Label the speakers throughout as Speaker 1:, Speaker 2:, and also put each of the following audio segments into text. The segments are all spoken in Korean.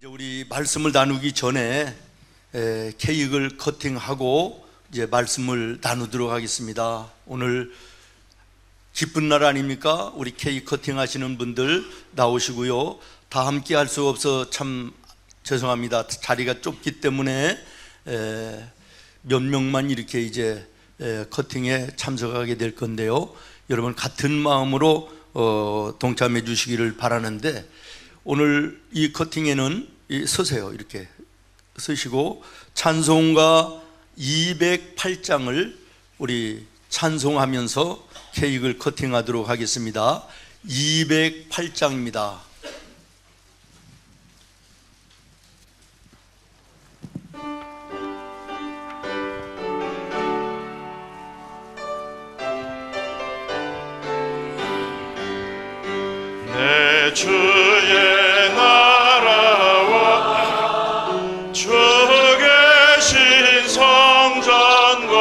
Speaker 1: 이제 우리 말씀을 나누기 전에 케이크를 커팅하고 이제 말씀을 나누도록 하겠습니다. 오늘 기쁜 날 아닙니까? 우리 케이크 커팅하시는 분들 나오시고요. 다 함께 할 수 없어 참 죄송합니다. 자리가 좁기 때문에 몇 명만 이렇게 이제 커팅에 참석하게 될 건데요. 여러분 같은 마음으로 동참해 주시기를 바라는데, 오늘 이 커팅에는 서세요. 이렇게 서시고 찬송가 208장을 우리 찬송하면서 케이크를 커팅하도록 하겠습니다. 208장입니다.
Speaker 2: 내 주의 나라와 주 계신 성전과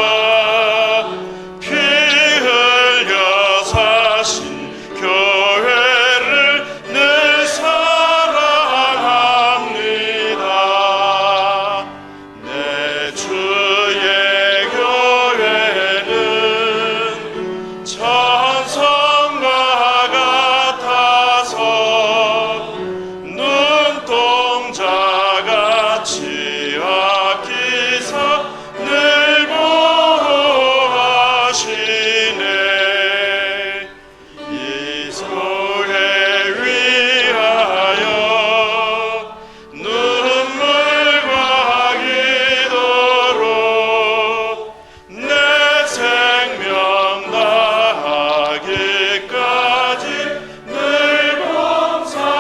Speaker 2: 피 흘려 사신 교회를 늘 사랑합니다. 내 주의 교회는 찬송가 같아서 눈동자같이 아끼사 늘 보호하시네. 이 교회 위하여 눈물과 기도로 내 생명 다하기까지 늘 봉사합니다.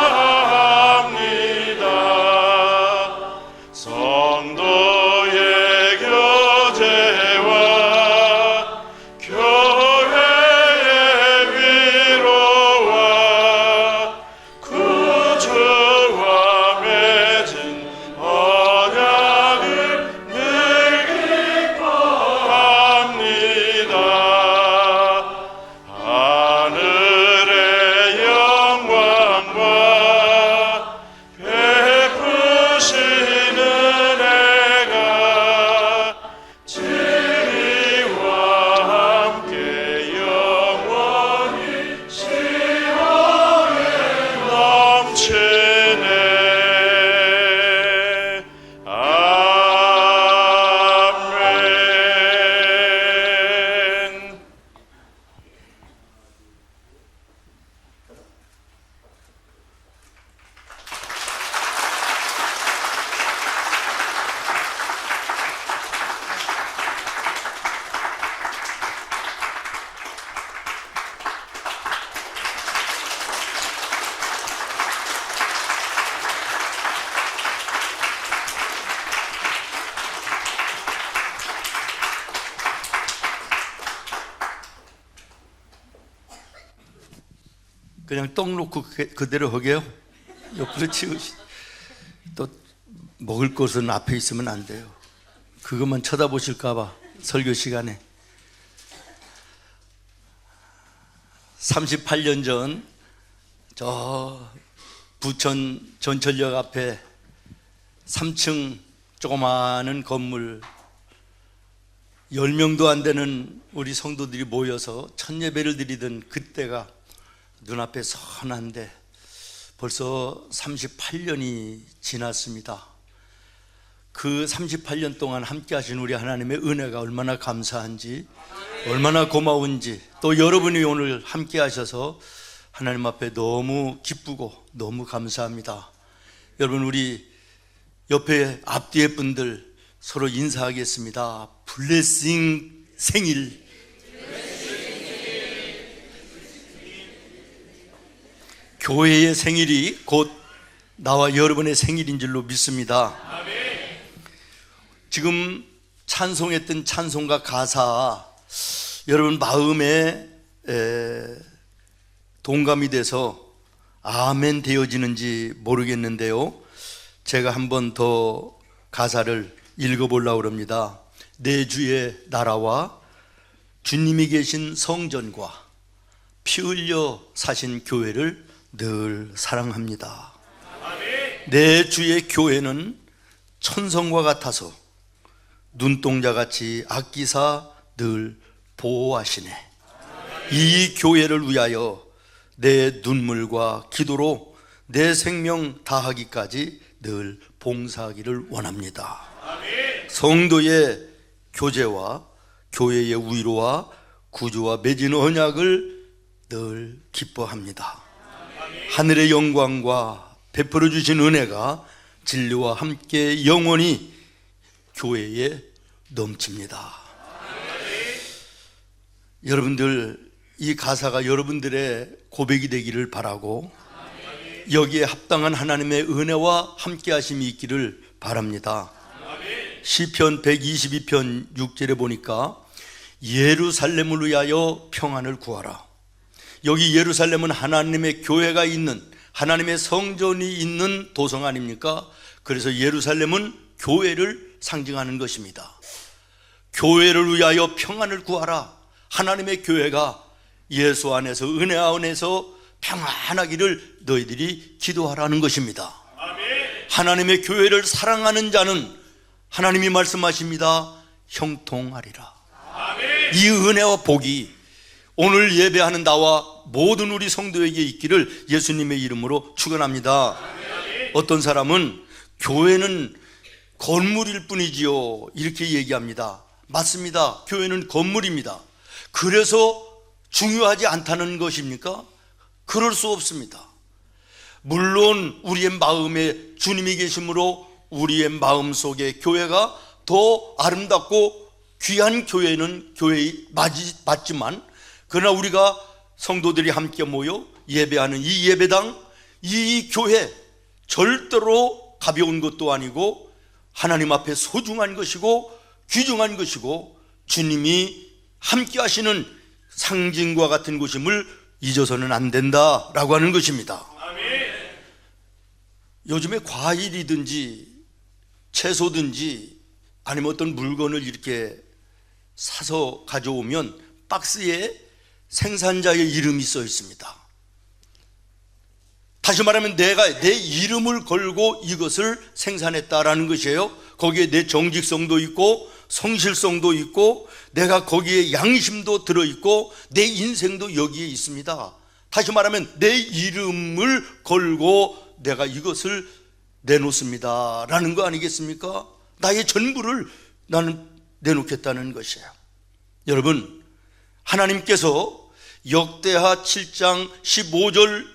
Speaker 2: 성도의 교제와 교회의 위로와 구주와 맺은 언약을 늘 기뻐합니다. 하늘의 영광과 베푸시는 은혜가 진리와 함께 영원히 시원히 넘치네. 아멘.
Speaker 1: 그냥 떡 놓고 그대로 허게요. 옆으로 치우시. 또 먹을 것은 앞에 있으면 안 돼요. 그것만 쳐다보실까 봐 설교 시간에. 38년 전 저 부천 전철역 앞에 3층 조그마한 건물 10명도 안 되는 우리 성도들이 모여서 첫 예배를 드리던 그때가 눈앞에 선한데 벌써 38년이 지났습니다. 그 38년 동안 함께 하신 우리 하나님의 은혜가 얼마나 감사한지, 얼마나 고마운지, 또 여러분이 오늘 함께 하셔서 하나님 앞에 너무 기쁘고 너무 감사합니다. 여러분, 우리 옆에 앞뒤에 분들 서로 인사하겠습니다. 블레싱 생일. 교회의 생일이 곧 나와 여러분의 생일인 줄로 믿습니다. 지금 찬송했던 찬송가 가사 여러분 마음에 동감이 돼서 아멘 되어지는지 모르겠는데요, 제가 한 번 더 가사를 읽어보려고 합니다. 내 주의 나라와 주님이 계신 성전과 피 흘려 사신 교회를 늘 사랑합니다. 내 주의 교회는 천성과 같아서 눈동자같이 아끼사 늘 보호하시네. 이 교회를 위하여 내 눈물과 기도로 내 생명 다하기까지 늘 봉사하기를 원합니다. 성도의 교제와 교회의 위로와 구주와 맺은 언약을 늘 기뻐합니다. 하늘의 영광과 베풀어 주신 은혜가 진리와 함께 영원히 교회에 넘칩니다. 여러분들, 이 가사가 여러분들의 고백이 되기를 바라고 여기에 합당한 하나님의 은혜와 함께 하심이 있기를 바랍니다. 시편 122편 6절에 보니까 예루살렘을 위하여 평안을 구하라. 여기 예루살렘은 하나님의 교회가 있는, 하나님의 성전이 있는 도성 아닙니까? 그래서 예루살렘은 교회를 상징하는 것입니다. 교회를 위하여 평안을 구하라. 하나님의 교회가 예수 안에서, 은혜 안에서 평안하기를 너희들이 기도하라는 것입니다. 하나님의 교회를 사랑하는 자는 하나님이 말씀하십니다. 형통하리라. 이 은혜와 복이 오늘 예배하는 나와 모든 우리 성도에게 있기를 예수님의 이름으로 축원합니다. 어떤 사람은 교회는 건물일 뿐이지요, 이렇게 얘기합니다. 맞습니다. 교회는 건물입니다. 그래서 중요하지 않다는 것입니까? 그럴 수 없습니다. 물론 우리의 마음에 주님이 계심으로 우리의 마음 속에 교회가 더 아름답고 귀한 교회는 교회 맞지만, 그러나 우리가 성도들이 함께 모여 예배하는 이 예배당, 이 교회 절대로 가벼운 것도 아니고 하나님 앞에 소중한 것이고 귀중한 것이고 주님이 함께 하시는 상징과 같은 곳임을 잊어서는 안 된다라고 하는 것입니다. 요즘에 과일이든지 채소든지 아니면 어떤 물건을 이렇게 사서 가져오면 박스에 생산자의 이름이 써 있습니다. 다시 말하면 내가 내 이름을 걸고 이것을 생산했다라는 것이에요. 거기에 내 정직성도 있고 성실성도 있고 내가 거기에 양심도 들어있고 내 인생도 여기에 있습니다. 다시 말하면 내 이름을 걸고 내가 이것을 내놓습니다 라는 거 아니겠습니까? 나의 전부를 나는 내놓겠다는 것이에요. 여러분, 하나님께서 역대하 7장 15절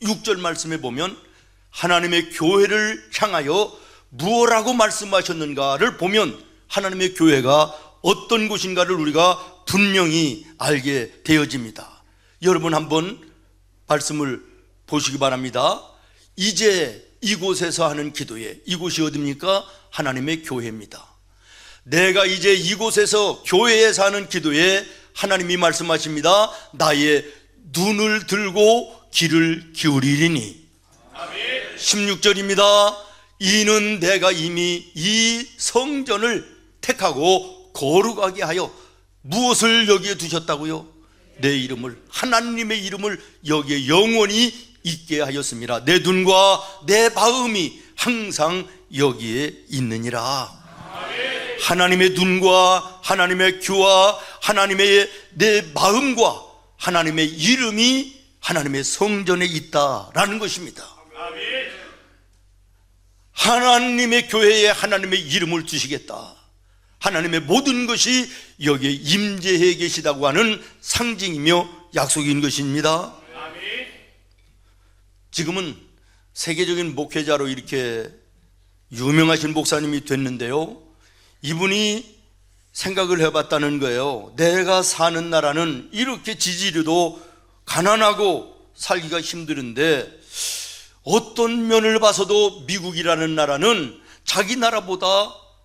Speaker 1: 6절 말씀에 보면 하나님의 교회를 향하여 무엇라고 말씀하셨는가를 보면 하나님의 교회가 어떤 곳인가를 우리가 분명히 알게 되어집니다. 여러분 한번 말씀을 보시기 바랍니다. 이제 이곳에서 하는 기도에, 이곳이 어디입니까? 하나님의 교회입니다. 내가 이제 이곳에서 교회에서 하는 기도에 하나님이 말씀하십니다. 나의 눈을 들고 귀를 기울이리니. 16절입니다. 이는 내가 이미 이 성전을 택하고 거룩하게 하여 무엇을 여기에 두셨다고요? 내 이름을, 하나님의 이름을 여기에 영원히 있게 하였습니다. 내 눈과 내 마음이 항상 여기에 있느니라. 하나님의 눈과 하나님의 귀와 하나님의 내 마음과 하나님의 이름이 하나님의 성전에 있다라는 것입니다. 하나님의 교회에 하나님의 이름을 주시겠다. 하나님의 모든 것이 여기에 임재해 계시다고 하는 상징이며 약속인 것입니다. 지금은 세계적인 목회자로 이렇게 유명하신 목사님이 됐는데요, 이분이 생각을 해봤다는 거예요. 내가 사는 나라는 이렇게 지지리도 가난하고 살기가 힘드는데 어떤 면을 봐서도 미국이라는 나라는 자기 나라보다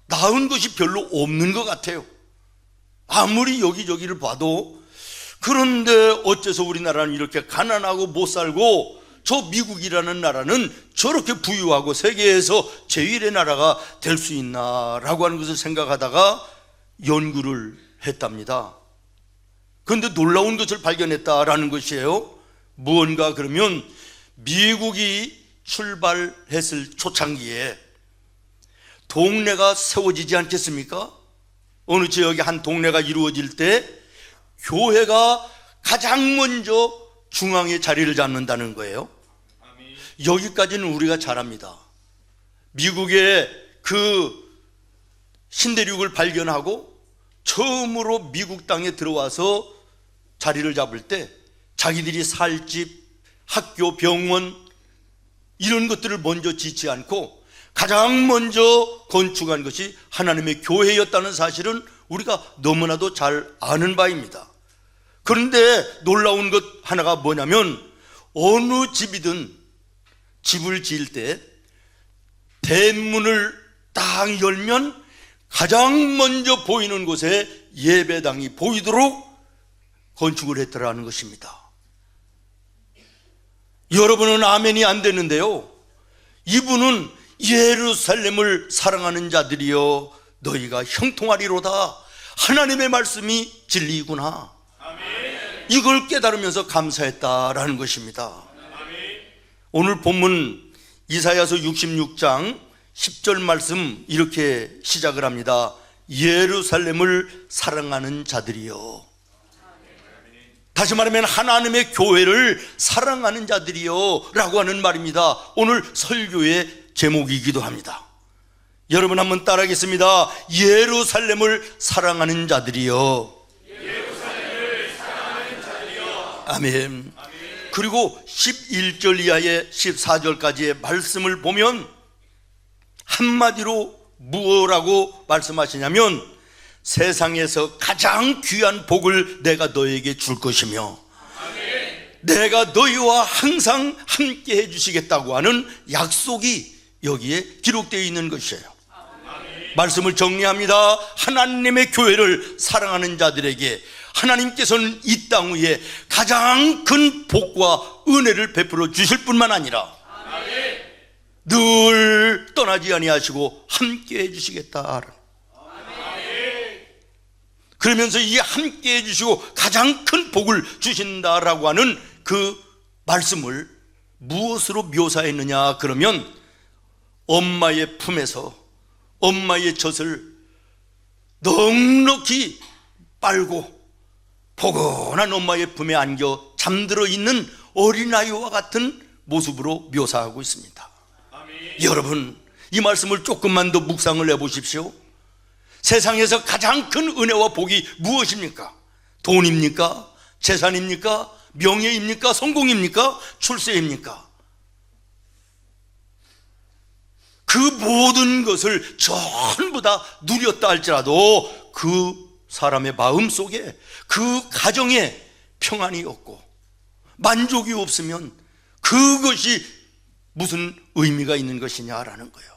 Speaker 1: 나은 것이 별로 없는 것 같아요. 아무리 여기저기를 봐도. 그런데 어째서 우리나라는 이렇게 가난하고 못 살고 저 미국이라는 나라는 저렇게 부유하고 세계에서 제1의 나라가 될 수 있나 라고 하는 것을 생각하다가 연구를 했답니다. 그런데 놀라운 것을 발견했다라는 것이에요. 무언가 그러면 미국이 출발했을 초창기에 동네가 세워지지 않겠습니까? 어느 지역에 한 동네가 이루어질 때 교회가 가장 먼저 중앙에 자리를 잡는다는 거예요. 여기까지는 우리가 잘 압니다. 미국의 그 신대륙을 발견하고 처음으로 미국 땅에 들어와서 자리를 잡을 때 자기들이 살 집, 학교, 병원 이런 것들을 먼저 짓지 않고 가장 먼저 건축한 것이 하나님의 교회였다는 사실은 우리가 너무나도 잘 아는 바입니다. 그런데 놀라운 것 하나가 뭐냐면 어느 집이든 집을 지을 때 대문을 딱 열면 가장 먼저 보이는 곳에 예배당이 보이도록 건축을 했더라는 것입니다. 여러분은 아멘이 안 되는데요, 이분은 예루살렘을 사랑하는 자들이여 너희가 형통하리로다, 하나님의 말씀이 진리이구나, 이걸 깨달으면서 감사했다라는 것입니다. 오늘 본문 이사야서 66장 10절 말씀 이렇게 시작을 합니다. 예루살렘을 사랑하는 자들이여. 다시 말하면 하나님의 교회를 사랑하는 자들이여 라고 하는 말입니다. 오늘 설교의 제목이기도 합니다. 여러분 한번 따라하겠습니다. 예루살렘을 사랑하는 자들이여. 아멘. 그리고 11절 이하의 14절까지의 말씀을 보면 한마디로 무엇라고 말씀하시냐면 세상에서 가장 귀한 복을 내가 너에게 줄 것이며 내가 너희와 항상 함께 해주시겠다고 하는 약속이 여기에 기록되어 있는 것이에요. 말씀을 정리합니다. 하나님의 교회를 사랑하는 자들에게 하나님께서는 이 땅 위에 가장 큰 복과 은혜를 베풀어 주실 뿐만 아니라 늘 떠나지 아니하시고 함께 해주시겠다. 그러면서 이 함께 해주시고 가장 큰 복을 주신다라고 하는 그 말씀을 무엇으로 묘사했느냐 그러면 엄마의 품에서 엄마의 젖을 넉넉히 빨고 포근한 엄마의 품에 안겨 잠들어 있는 어린아이와 같은 모습으로 묘사하고 있습니다. 여러분, 이 말씀을 조금만 더 묵상을 해보십시오. 세상에서 가장 큰 은혜와 복이 무엇입니까? 돈입니까? 재산입니까? 명예입니까? 성공입니까? 출세입니까? 그 모든 것을 전부 다 누렸다 할지라도 그 사람의 마음 속에 그 가정에 평안이 없고 만족이 없으면 그것이 무슨 의미가 있는 것이냐라는 거예요.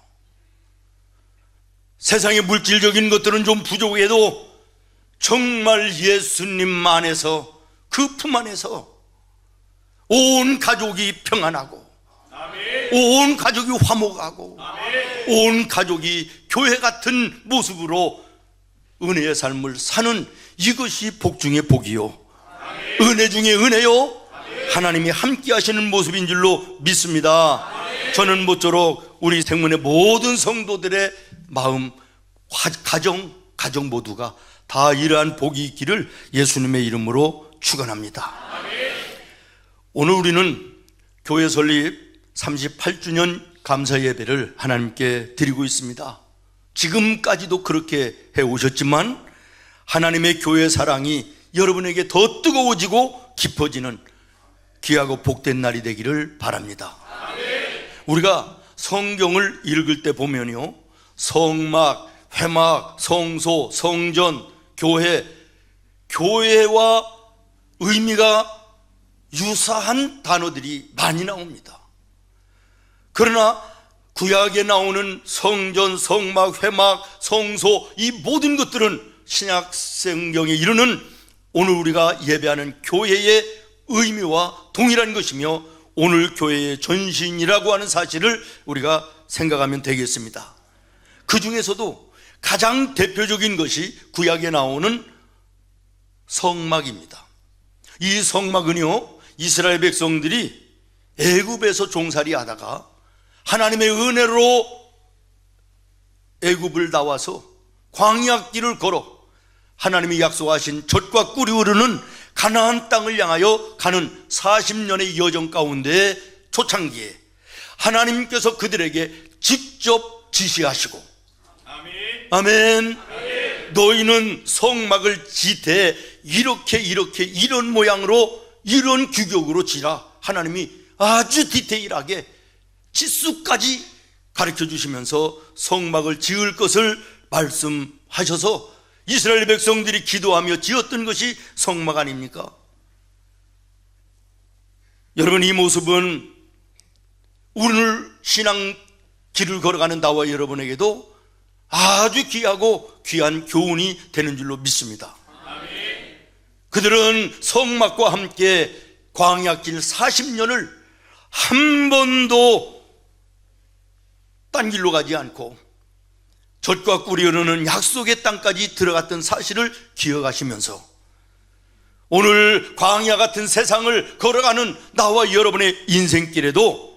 Speaker 1: 세상의 물질적인 것들은 좀 부족해도 정말 예수님 안에서 그 품 안에서 온 가족이 평안하고 온 가족이 화목하고 온 가족이 교회 같은 모습으로 은혜의 삶을 사는 이것이 복 중의 복이요 은혜 중의 은혜요 하나님이 함께 하시는 모습인 줄로 믿습니다. 저는 모쪼록 우리 생문의 모든 성도들의 마음, 가정 모두가 다 이러한 복이 있기를 예수님의 이름으로 축원합니다. 오늘 우리는 교회 설립 38주년 감사 예배를 하나님께 드리고 있습니다. 지금까지도 그렇게 해오셨지만 하나님의 교회 사랑이 여러분에게 더 뜨거워지고 깊어지는 귀하고 복된 날이 되기를 바랍니다. 우리가 성경을 읽을 때 보면요, 성막, 회막, 성소, 성전, 교회와 의미가 유사한 단어들이 많이 나옵니다. 그러나 구약에 나오는 성전, 성막, 회막, 성소 이 모든 것들은 신약 성경에 이르는 오늘 우리가 예배하는 교회의 의미와 동일한 것이며 오늘 교회의 전신이라고 하는 사실을 우리가 생각하면 되겠습니다. 그 중에서도 가장 대표적인 것이 구약에 나오는 성막입니다. 이 성막은요, 이스라엘 백성들이 애굽에서 종살이 하다가 하나님의 은혜로 애굽을 나와서 광야길을 걸어 하나님이 약속하신 젖과 꿀이 흐르는 가나안 땅을 향하여 가는 40년의 여정 가운데 초창기에 하나님께서 그들에게 직접 지시하시고 아멘. 너희는 성막을 지되 이렇게 이런 모양으로 이런 규격으로 지라. 하나님이 아주 디테일하게 치수까지 가르쳐 주시면서 성막을 지을 것을 말씀하셔서 이스라엘 백성들이 기도하며 지었던 것이 성막 아닙니까? 여러분, 이 모습은 오늘 신앙 길을 걸어가는 나와 여러분에게도 아주 귀하고 귀한 교훈이 되는 줄로 믿습니다. 그들은 성막과 함께 광야길 40년을 한 번도 딴 길로 가지 않고 젖과 꿀이 흐르는 약속의 땅까지 들어갔던 사실을 기억하시면서 오늘 광야 같은 세상을 걸어가는 나와 여러분의 인생길에도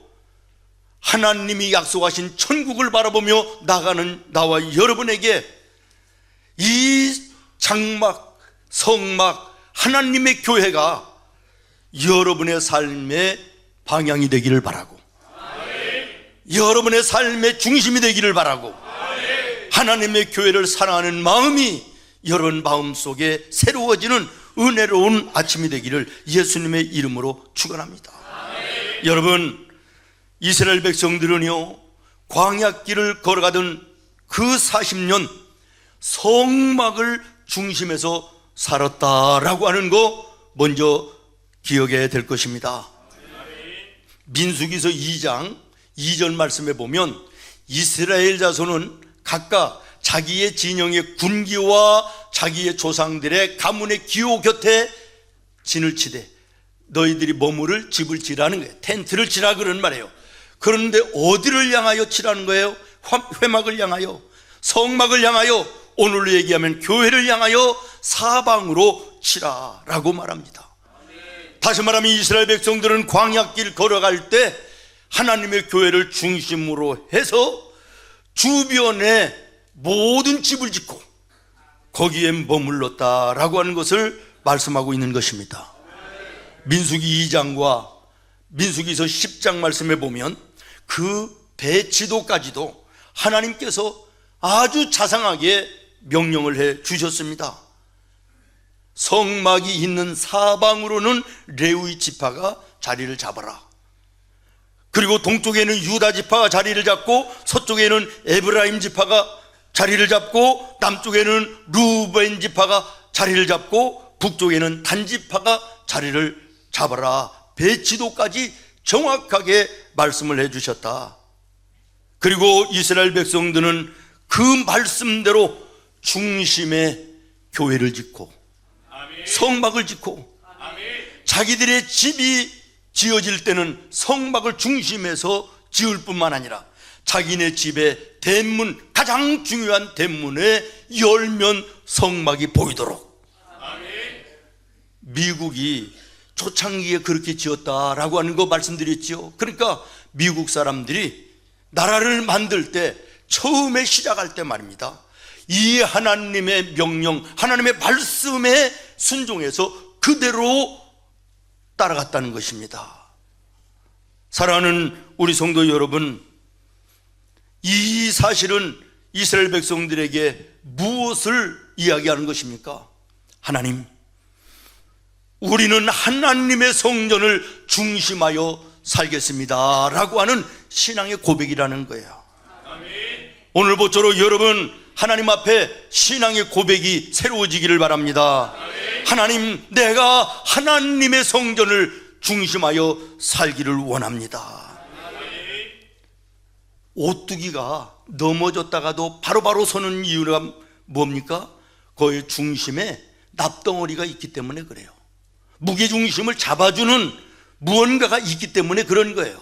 Speaker 1: 하나님이 약속하신 천국을 바라보며 나가는 나와 여러분에게 이 장막, 성막, 하나님의 교회가 여러분의 삶의 방향이 되기를 바라고, 여러분의 삶의 중심이 되기를 바라고, 하나님의 교회를 사랑하는 마음이 여러분 마음속에 새로워지는 은혜로운 아침이 되기를 예수님의 이름으로 축원합니다. 여러분, 이스라엘 백성들은요, 광야길을 걸어가던 그 40년 성막을 중심에서 살았다라고 하는 거 먼저 기억해야 될 것입니다. 민수기서 2장 2절 말씀에 보면 이스라엘 자손은 각각 자기의 진영의 군기와 자기의 조상들의 가문의 기호 곁에 진을 치되 너희들이 머무를 집을 지라는 거예요. 텐트를 치라 그런 말이에요. 그런데 어디를 향하여 치라는 거예요? 회막을 향하여, 성막을 향하여, 오늘로 얘기하면 교회를 향하여 사방으로 치라라고 말합니다. 다시 말하면 이스라엘 백성들은 광야길 걸어갈 때 하나님의 교회를 중심으로 해서 주변에 모든 집을 짓고 거기에 머물렀다라고 하는 것을 말씀하고 있는 것입니다. 민수기 2장과 민수기서 10장 말씀에 보면 그 배치도까지도 하나님께서 아주 자상하게 명령을 해 주셨습니다. 성막이 있는 사방으로는 레위 지파가 자리를 잡아라. 그리고 동쪽에는 유다 지파가 자리를 잡고 서쪽에는 에브라임 지파가 자리를 잡고 남쪽에는 루벤 지파가 자리를 잡고 북쪽에는 단 지파가 자리를 잡아라. 배치도까지 정확하게 말씀을 해주셨다. 그리고 이스라엘 백성들은 그 말씀대로 중심에 교회를 짓고 성막을 짓고 자기들의 집이 지어질 때는 성막을 중심에서 지을 뿐만 아니라 자기네 집의 대문, 가장 중요한 대문에 열면 성막이 보이도록. 미국이 초창기에 그렇게 지었다라고 하는 거 말씀드렸죠. 그러니까 미국 사람들이 나라를 만들 때 처음에 시작할 때 말입니다, 이 하나님의 명령, 하나님의 말씀에 순종해서 그대로 따라갔다는 것입니다. 사랑하는 우리 성도 여러분, 이 사실은 이스라엘 백성들에게 무엇을 이야기하는 것입니까? 하나님, 우리는 하나님의 성전을 중심하여 살겠습니다 라고 하는 신앙의 고백이라는 거예요. 오늘 모쪼록 여러분 하나님 앞에 신앙의 고백이 새로워지기를 바랍니다. 하나님, 내가 하나님의 성전을 중심하여 살기를 원합니다. 오뚜기가 넘어졌다가도 바로바로 서는 이유가 뭡니까? 그의 중심에 납덩어리가 있기 때문에 그래요. 무게중심을 잡아주는 무언가가 있기 때문에 그런 거예요.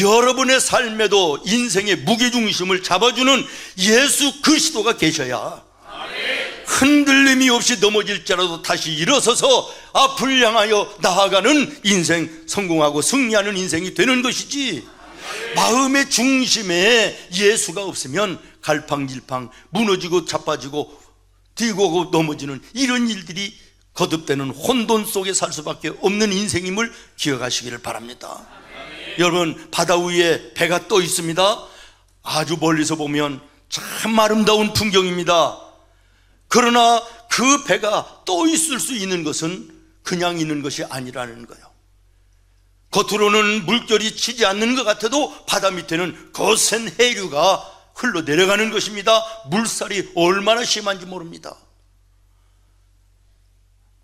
Speaker 1: 여러분의 삶에도 인생의 무게중심을 잡아주는 예수 그리스도가 계셔야 흔들림이 없이 넘어질지라도 다시 일어서서 앞을 향하여 나아가는 인생, 성공하고 승리하는 인생이 되는 것이지, 마음의 중심에 예수가 없으면 갈팡질팡 무너지고 자빠지고 뛰고 넘어지는 이런 일들이 거듭되는 혼돈 속에 살 수밖에 없는 인생임을 기억하시기를 바랍니다. 여러분, 바다 위에 배가 떠 있습니다. 아주 멀리서 보면 참 아름다운 풍경입니다. 그러나 그 배가 떠 있을 수 있는 것은 그냥 있는 것이 아니라는 거예요. 겉으로는 물결이 치지 않는 것 같아도 바다 밑에는 거센 해류가 흘러내려가는 것입니다. 물살이 얼마나 심한지 모릅니다.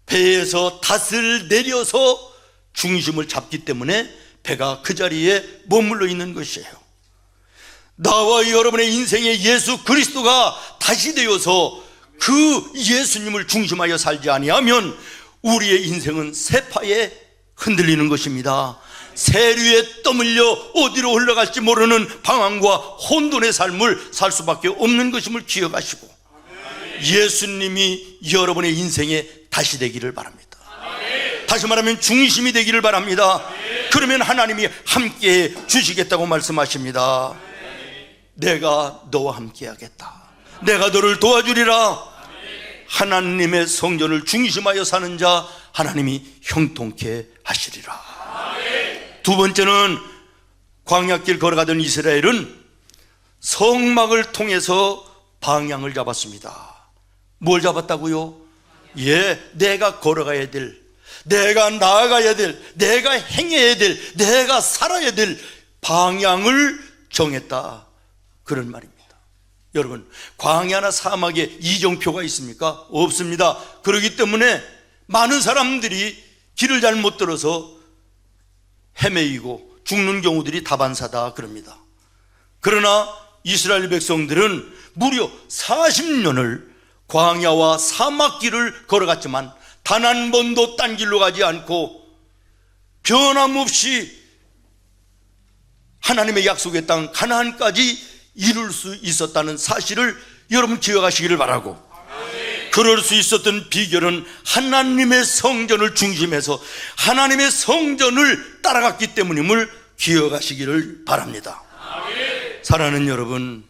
Speaker 1: 배에서 닷을 내려서 중심을 잡기 때문에 배가 그 자리에 머물러 있는 것이에요. 나와 여러분의 인생에 예수 그리스도가 다시 되어서 그 예수님을 중심하여 살지 아니하면 우리의 인생은 세파에 흔들리는 것입니다. 세류에 떠밀려 어디로 흘러갈지 모르는 방황과 혼돈의 삶을 살 수밖에 없는 것임을 기억하시고 예수님이 여러분의 인생에 다시 되기를 바랍니다. 다시 말하면 중심이 되기를 바랍니다. 그러면 하나님이 함께 주시겠다고 말씀하십니다. 내가 너와 함께 하겠다. 내가 너를 도와주리라. 하나님의 성전을 중심하여 사는 자 하나님이 형통케 하시리라. 두 번째는 광야길 걸어가던 이스라엘은 성막을 통해서 방향을 잡았습니다. 뭘 잡았다고요? 내가 걸어가야 될, 내가 나아가야 될, 내가 행해야 될, 내가 살아야 될 방향을 정했다, 그런 말입니다. 여러분, 광야나 사막에 이정표가 있습니까? 없습니다. 그렇기 때문에 많은 사람들이 길을 잘못 들어서 헤매이고 죽는 경우들이 다반사다 그럽니다. 그러나 이스라엘 백성들은 무려 40년을 광야와 사막길을 걸어갔지만 단 한 번도 딴 길로 가지 않고 변함없이 하나님의 약속의 땅 가나안까지 이룰 수 있었다는 사실을 여러분 기억하시기를 바라고, 그럴 수 있었던 비결은 하나님의 성전을 중심해서 하나님의 성전을 따라갔기 때문임을 기억하시기를 바랍니다. 사랑하는 여러분,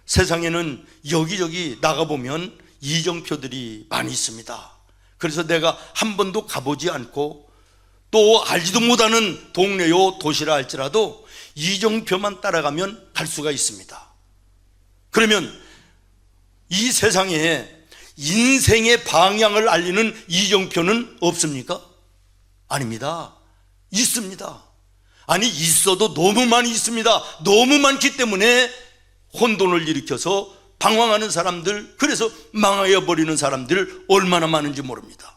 Speaker 1: 세상에는 여기저기 나가보면 이정표들이 많이 있습니다. 그래서 내가 한 번도 가보지 않고 또 알지도 못하는 동네요 도시라 할지라도 이정표만 따라가면 갈 수가 있습니다. 그러면 이 세상에 인생의 방향을 알리는 이정표는 없습니까? 아닙니다. 있습니다. 아니, 있어도 너무 많이 있습니다. 너무 많기 때문에 혼돈을 일으켜서 방황하는 사람들, 그래서 망하여 버리는 사람들 얼마나 많은지 모릅니다.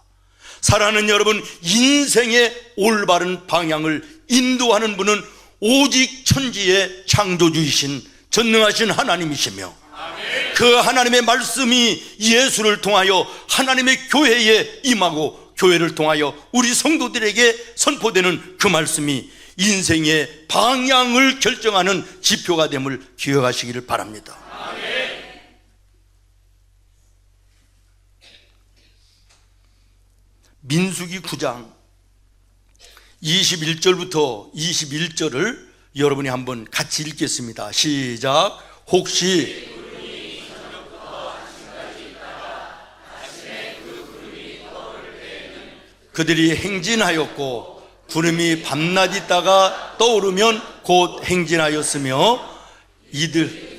Speaker 1: 사랑하는 여러분, 인생의 올바른 방향을 인도하는 분은 오직 천지의 창조주이신 전능하신 하나님이시며, 그 하나님의 말씀이 예수를 통하여 하나님의 교회에 임하고 교회를 통하여 우리 성도들에게 선포되는 그 말씀이 인생의 방향을 결정하는 지표가 됨을 기억하시기를 바랍니다. 민수기 9장 21절부터 21절을 여러분이 한번 같이 읽겠습니다. 시작. 혹시 그들이 행진하였고 구름이 밤낮 있다가 떠오르면 곧 행진하였으며 이들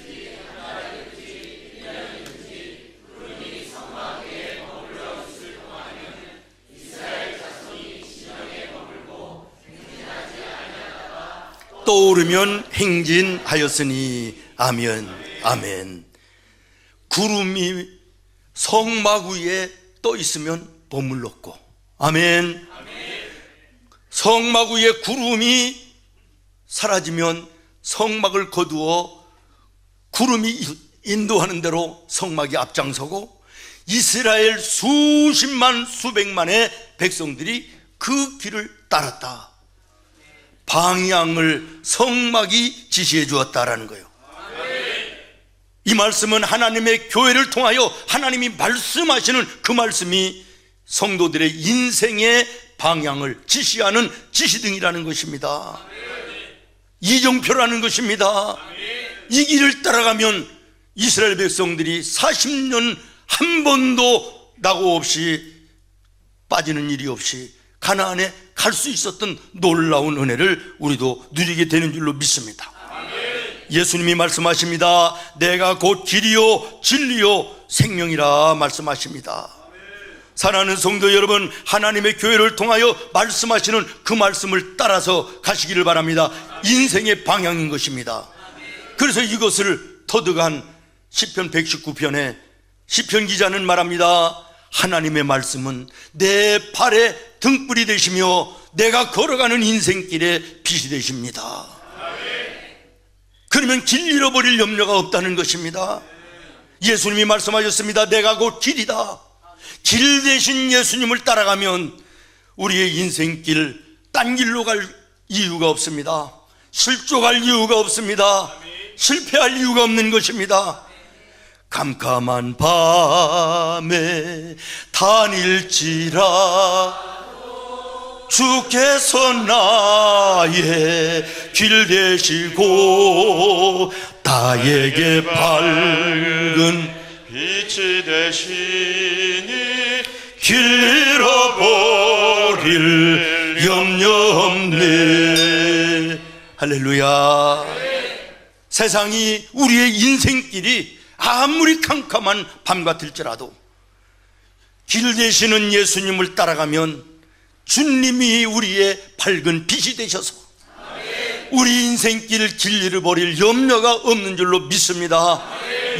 Speaker 1: 떠오르면 행진하였으니. 아멘. 아멘. 구름이 성막 위에 떠 있으면 머물렀고, 아멘. 성막 위에 구름이 사라지면 성막을 거두어 구름이 인도하는 대로 성막이 앞장서고 이스라엘 수십만 수백만의 백성들이 그 길을 따랐다. 방향을 성막이 지시해 주었다라는 거예요. 이 말씀은 하나님의 교회를 통하여 하나님이 말씀하시는 그 말씀이 성도들의 인생의 방향을 지시하는 지시등이라는 것입니다. 이정표라는 것입니다. 이 길을 따라가면 이스라엘 백성들이 40년 한 번도 낙오 없이 빠지는 일이 없이 가나안에 갈 수 있었던 놀라운 은혜를 우리도 누리게 되는 줄로 믿습니다. 예수님이 말씀하십니다. 내가 곧 길이요 진리요 생명이라 말씀하십니다. 사랑하는 성도 여러분, 하나님의 교회를 통하여 말씀하시는 그 말씀을 따라서 가시기를 바랍니다. 인생의 방향인 것입니다. 그래서 이것을 터득한 시편 119편에 시편 기자는 말합니다. 하나님의 말씀은 내 발의 등불이 되시며 내가 걸어가는 인생길의 빛이 되십니다. 그러면 길 잃어버릴 염려가 없다는 것입니다. 예수님이 말씀하셨습니다. 내가 곧 길이다. 길 대신 예수님을 따라가면 우리의 인생길 딴 길로 갈 이유가 없습니다. 실족할 이유가 없습니다. 실패할 이유가 없는 것입니다. 캄캄한 밤에 다닐지라 주께서 나의 길 되시고 나에게 밝은
Speaker 2: 빛이 되시니
Speaker 1: 길 잃어버릴 염려 없네. 할렐루야. 세상이 우리의 인생길이 아무리 캄캄한 밤 같을지라도 길 되시는 예수님을 따라가면 주님이 우리의 밝은 빛이 되셔서 우리 인생길 길 잃어버릴 염려가 없는 줄로 믿습니다.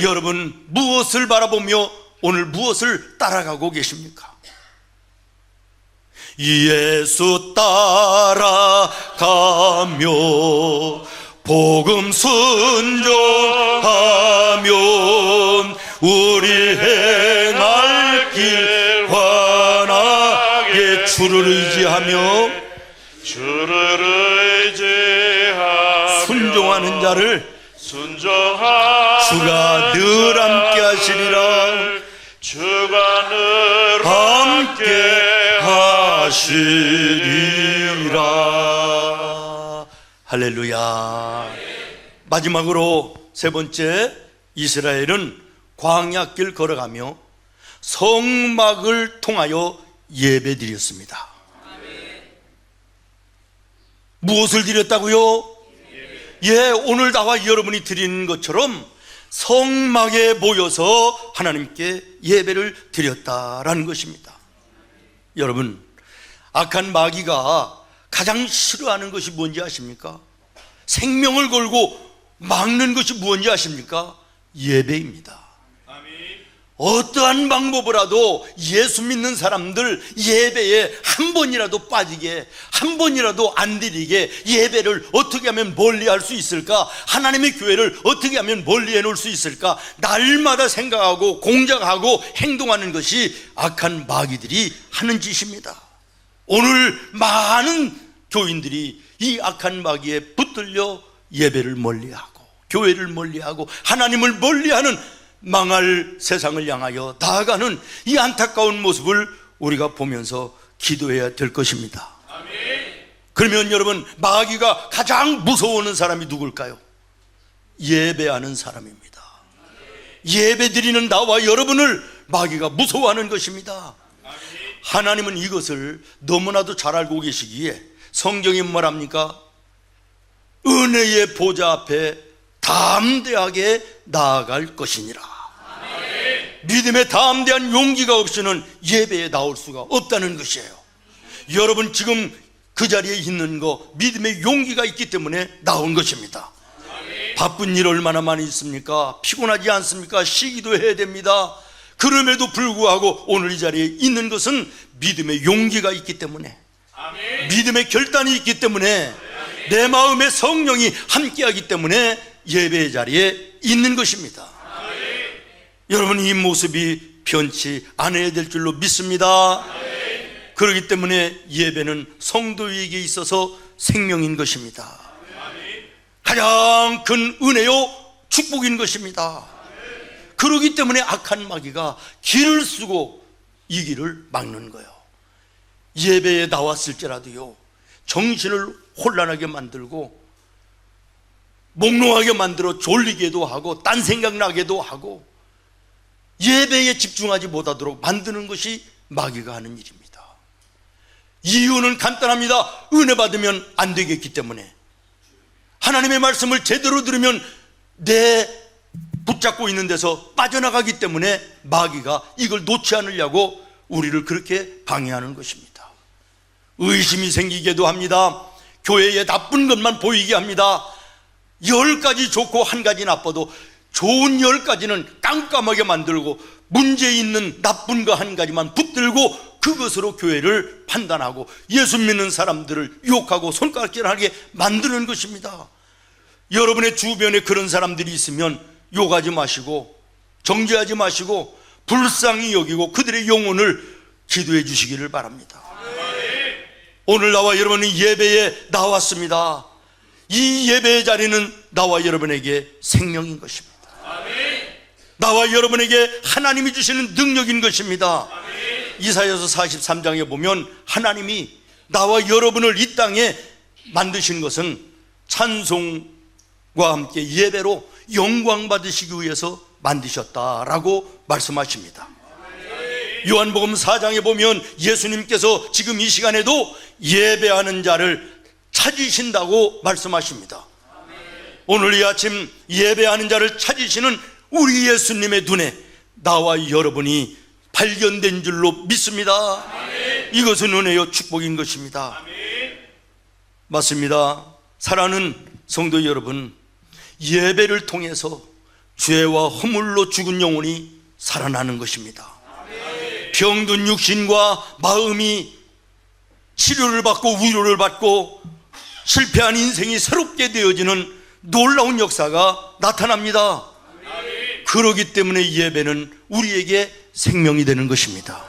Speaker 1: 여러분, 무엇을 바라보며 오늘 무엇을 따라가고 계십니까? 예수 따라가며 복음 순종하면 우리 행할 길 환하게 주를 의지하며 순종하는 자를 주가 늘 함께 하시리라.
Speaker 2: 주가 늘
Speaker 1: 함께 하시리라. 할렐루야. 마지막으로 세 번째, 이스라엘은 광야길 걸어가며 성막을 통하여 예배드렸습니다. 무엇을 드렸다고요? 오늘 나와 여러분이 드리는 것처럼 성막에 모여서 하나님께 예배를 드렸다라는 것입니다. 여러분, 악한 마귀가 가장 싫어하는 것이 뭔지 아십니까? 생명을 걸고 막는 것이 무엇인지 아십니까? 예배입니다. 어떠한 방법으로라도 예수 믿는 사람들 예배에 한 번이라도 빠지게, 한 번이라도 안 드리게, 예배를 어떻게 하면 멀리할 수 있을까? 하나님의 교회를 어떻게 하면 멀리해 놓을 수 있을까? 날마다 생각하고 공작하고 행동하는 것이 악한 마귀들이 하는 짓입니다. 오늘 많은 교인들이 이 악한 마귀에 붙들려 예배를 멀리하고 교회를 멀리하고 하나님을 멀리하는 망할 세상을 향하여 나아가는 이 안타까운 모습을 우리가 보면서 기도해야 될 것입니다. 그러면 여러분, 마귀가 가장 무서워하는 사람이 누굴까요? 예배하는 사람입니다. 예배드리는 나와 여러분을 마귀가 무서워하는 것입니다. 하나님은 이것을 너무나도 잘 알고 계시기에 성경이 뭐랍니까? 은혜의 보좌 앞에 담대하게 나아갈 것이니라. 믿음의 담대한 용기가 없이는 예배에 나올 수가 없다는 것이에요. 여러분, 지금 그 자리에 있는 거 믿음의 용기가 있기 때문에 나온 것입니다. 바쁜 일 얼마나 많이 있습니까? 피곤하지 않습니까? 쉬기도 해야 됩니다. 그럼에도 불구하고 오늘 이 자리에 있는 것은 믿음의 용기가 있기 때문에, 믿음의 결단이 있기 때문에, 내 마음에 성령이 함께하기 때문에 예배의 자리에 있는 것입니다. 여러분, 이 모습이 변치 않아야 될 줄로 믿습니다. 그렇기 때문에 예배는 성도에게 있어서 생명인 것입니다. 가장 큰 은혜요 축복인 것입니다. 그렇기 때문에 악한 마귀가 길을 쓰고 이 길을 막는 거예요. 예배에 나왔을지라도요, 정신을 혼란하게 만들고 몽롱하게 만들어 졸리게도 하고 딴 생각나게도 하고 예배에 집중하지 못하도록 만드는 것이 마귀가 하는 일입니다. 이유는 간단합니다. 은혜 받으면 안 되겠기 때문에, 하나님의 말씀을 제대로 들으면 내 붙잡고 있는 데서 빠져나가기 때문에 마귀가 이걸 놓지 않으려고 우리를 그렇게 방해하는 것입니다. 의심이 생기게도 합니다. 교회에 나쁜 것만 보이게 합니다. 10가지 좋고 1가지 나빠도 좋은 10가지는 깜깜하게 만들고 문제 있는 나쁜 거 1가지만 붙들고 그것으로 교회를 판단하고 예수 믿는 사람들을 욕하고 손가락질하게 만드는 것입니다. 여러분의 주변에 그런 사람들이 있으면 욕하지 마시고 정죄하지 마시고 불쌍히 여기고 그들의 영혼을 기도해 주시기를 바랍니다. 오늘 나와 여러분은 예배에 나왔습니다. 이 예배의 자리는 나와 여러분에게 생명인 것입니다. 나와 여러분에게 하나님이 주시는 능력인 것입니다. 이사야서 43장에 보면 하나님이 나와 여러분을 이 땅에 만드신 것은 찬송과 함께 예배로 영광 받으시기 위해서 만드셨다라고 말씀하십니다. 요한복음 4장에 보면 예수님께서 지금 이 시간에도 예배하는 자를 찾으신다고 말씀하십니다. 오늘 이 아침 예배하는 자를 찾으시는 우리 예수님의 눈에 나와 여러분이 발견된 줄로 믿습니다. 이것은 은혜요 축복인 것입니다. 맞습니다. 사랑하는 성도 여러분, 예배를 통해서 죄와 허물로 죽은 영혼이 살아나는 것입니다. 병든 육신과 마음이 치료를 받고 위로를 받고 실패한 인생이 새롭게 되어지는 놀라운 역사가 나타납니다. 그러기 때문에 예배는 우리에게 생명이 되는 것입니다.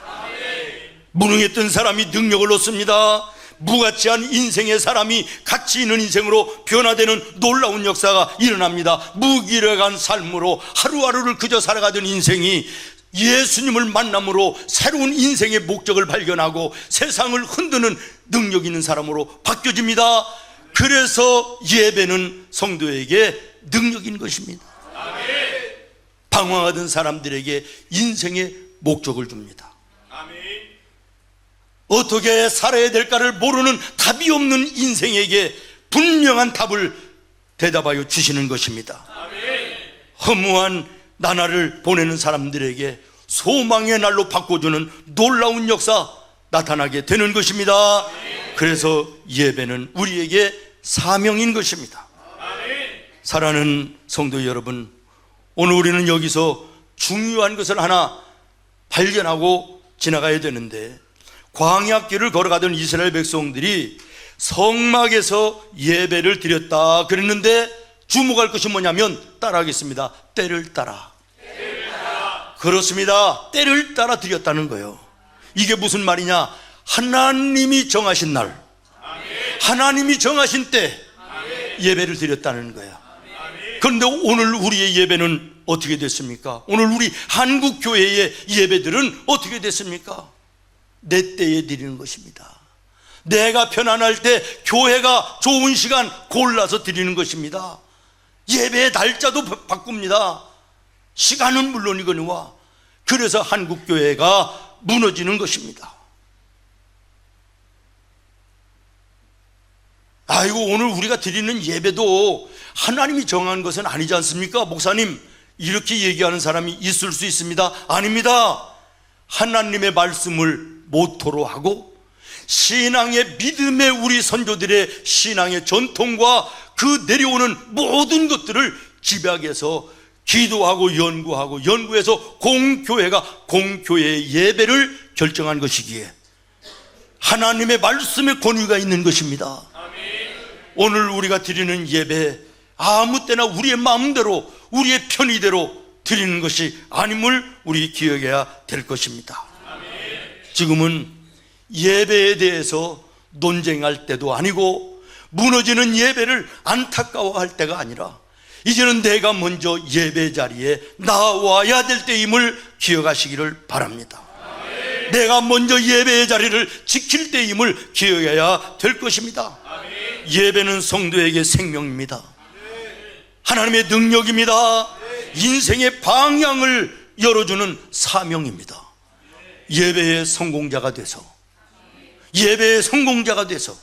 Speaker 1: 무능했던 사람이 능력을 얻습니다. 무가치한 인생의 사람이 가치 있는 인생으로 변화되는 놀라운 역사가 일어납니다. 무기력한 삶으로 하루하루를 그저 살아가던 인생이 예수님을 만남으로 새로운 인생의 목적을 발견하고 세상을 흔드는 능력 있는 사람으로 바뀌어집니다. 그래서 예배는 성도에게 능력인 것입니다. 방황하던 사람들에게 인생의 목적을 줍니다. 어떻게 살아야 될까를 모르는 답이 없는 인생에게 분명한 답을 대답하여 주시는 것입니다. 허무한 나날을 보내는 사람들에게 소망의 날로 바꿔주는 놀라운 역사 나타나게 되는 것입니다. 그래서 예배는 우리에게 사명인 것입니다. 사랑하는 성도 여러분, 오늘 우리는 여기서 중요한 것을 하나 발견하고 지나가야 되는데, 광야길을 걸어가던 이스라엘 백성들이 성막에서 예배를 드렸다 그랬는데 주목할 것이 뭐냐면, 따라하겠습니다. 때를 따라. 그렇습니다. 때를 따라 드렸다는 거예요. 이게 무슨 말이냐? 하나님이 정하신 날, 하나님이 정하신 때 예배를 드렸다는 거예요. 그런데 오늘 우리의 예배는 어떻게 됐습니까? 오늘 우리 한국교회의 예배들은 어떻게 됐습니까? 내 때에 드리는 것입니다. 내가 편안할 때 교회가 좋은 시간 골라서 드리는 것입니다. 예배의 날짜도 바꿉니다. 시간은 물론이거니와. 그래서 한국교회가 무너지는 것입니다. 아이고, 오늘 우리가 드리는 예배도 하나님이 정한 것은 아니지 않습니까? 목사님, 이렇게 얘기하는 사람이 있을 수 있습니다. 아닙니다. 하나님의 말씀을 모토로 하고 신앙의 믿음의 우리 선조들의 신앙의 전통과 그 내려오는 모든 것들을 집약해서 기도하고 연구해서 공교회가 공교회의 예배를 결정한 것이기에 하나님의 말씀의 권위가 있는 것입니다. 오늘 우리가 드리는 예배, 아무 때나 우리의 마음대로 우리의 편의대로 드리는 것이 아님을 우리 기억해야 될 것입니다. 지금은 예배에 대해서 논쟁할 때도 아니고 무너지는 예배를 안타까워할 때가 아니라 이제는 내가 먼저 예배 자리에 나와야 될 때임을 기억하시기를 바랍니다. 내가 먼저 예배의 자리를 지킬 때임을 기억해야 될 것입니다. 예배는 성도에게 생명입니다. 하나님의 능력입니다. 인생의 방향을 열어주는 사명입니다. 예배의 성공자가 돼서, 예배의 성공자가 돼서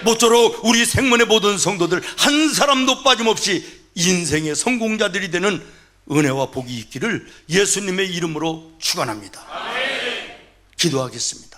Speaker 1: 모쪼록 우리 생문의 모든 성도들 한 사람도 빠짐없이 인생의 성공자들이 되는 은혜와 복이 있기를 예수님의 이름으로 축원합니다. 기도하겠습니다.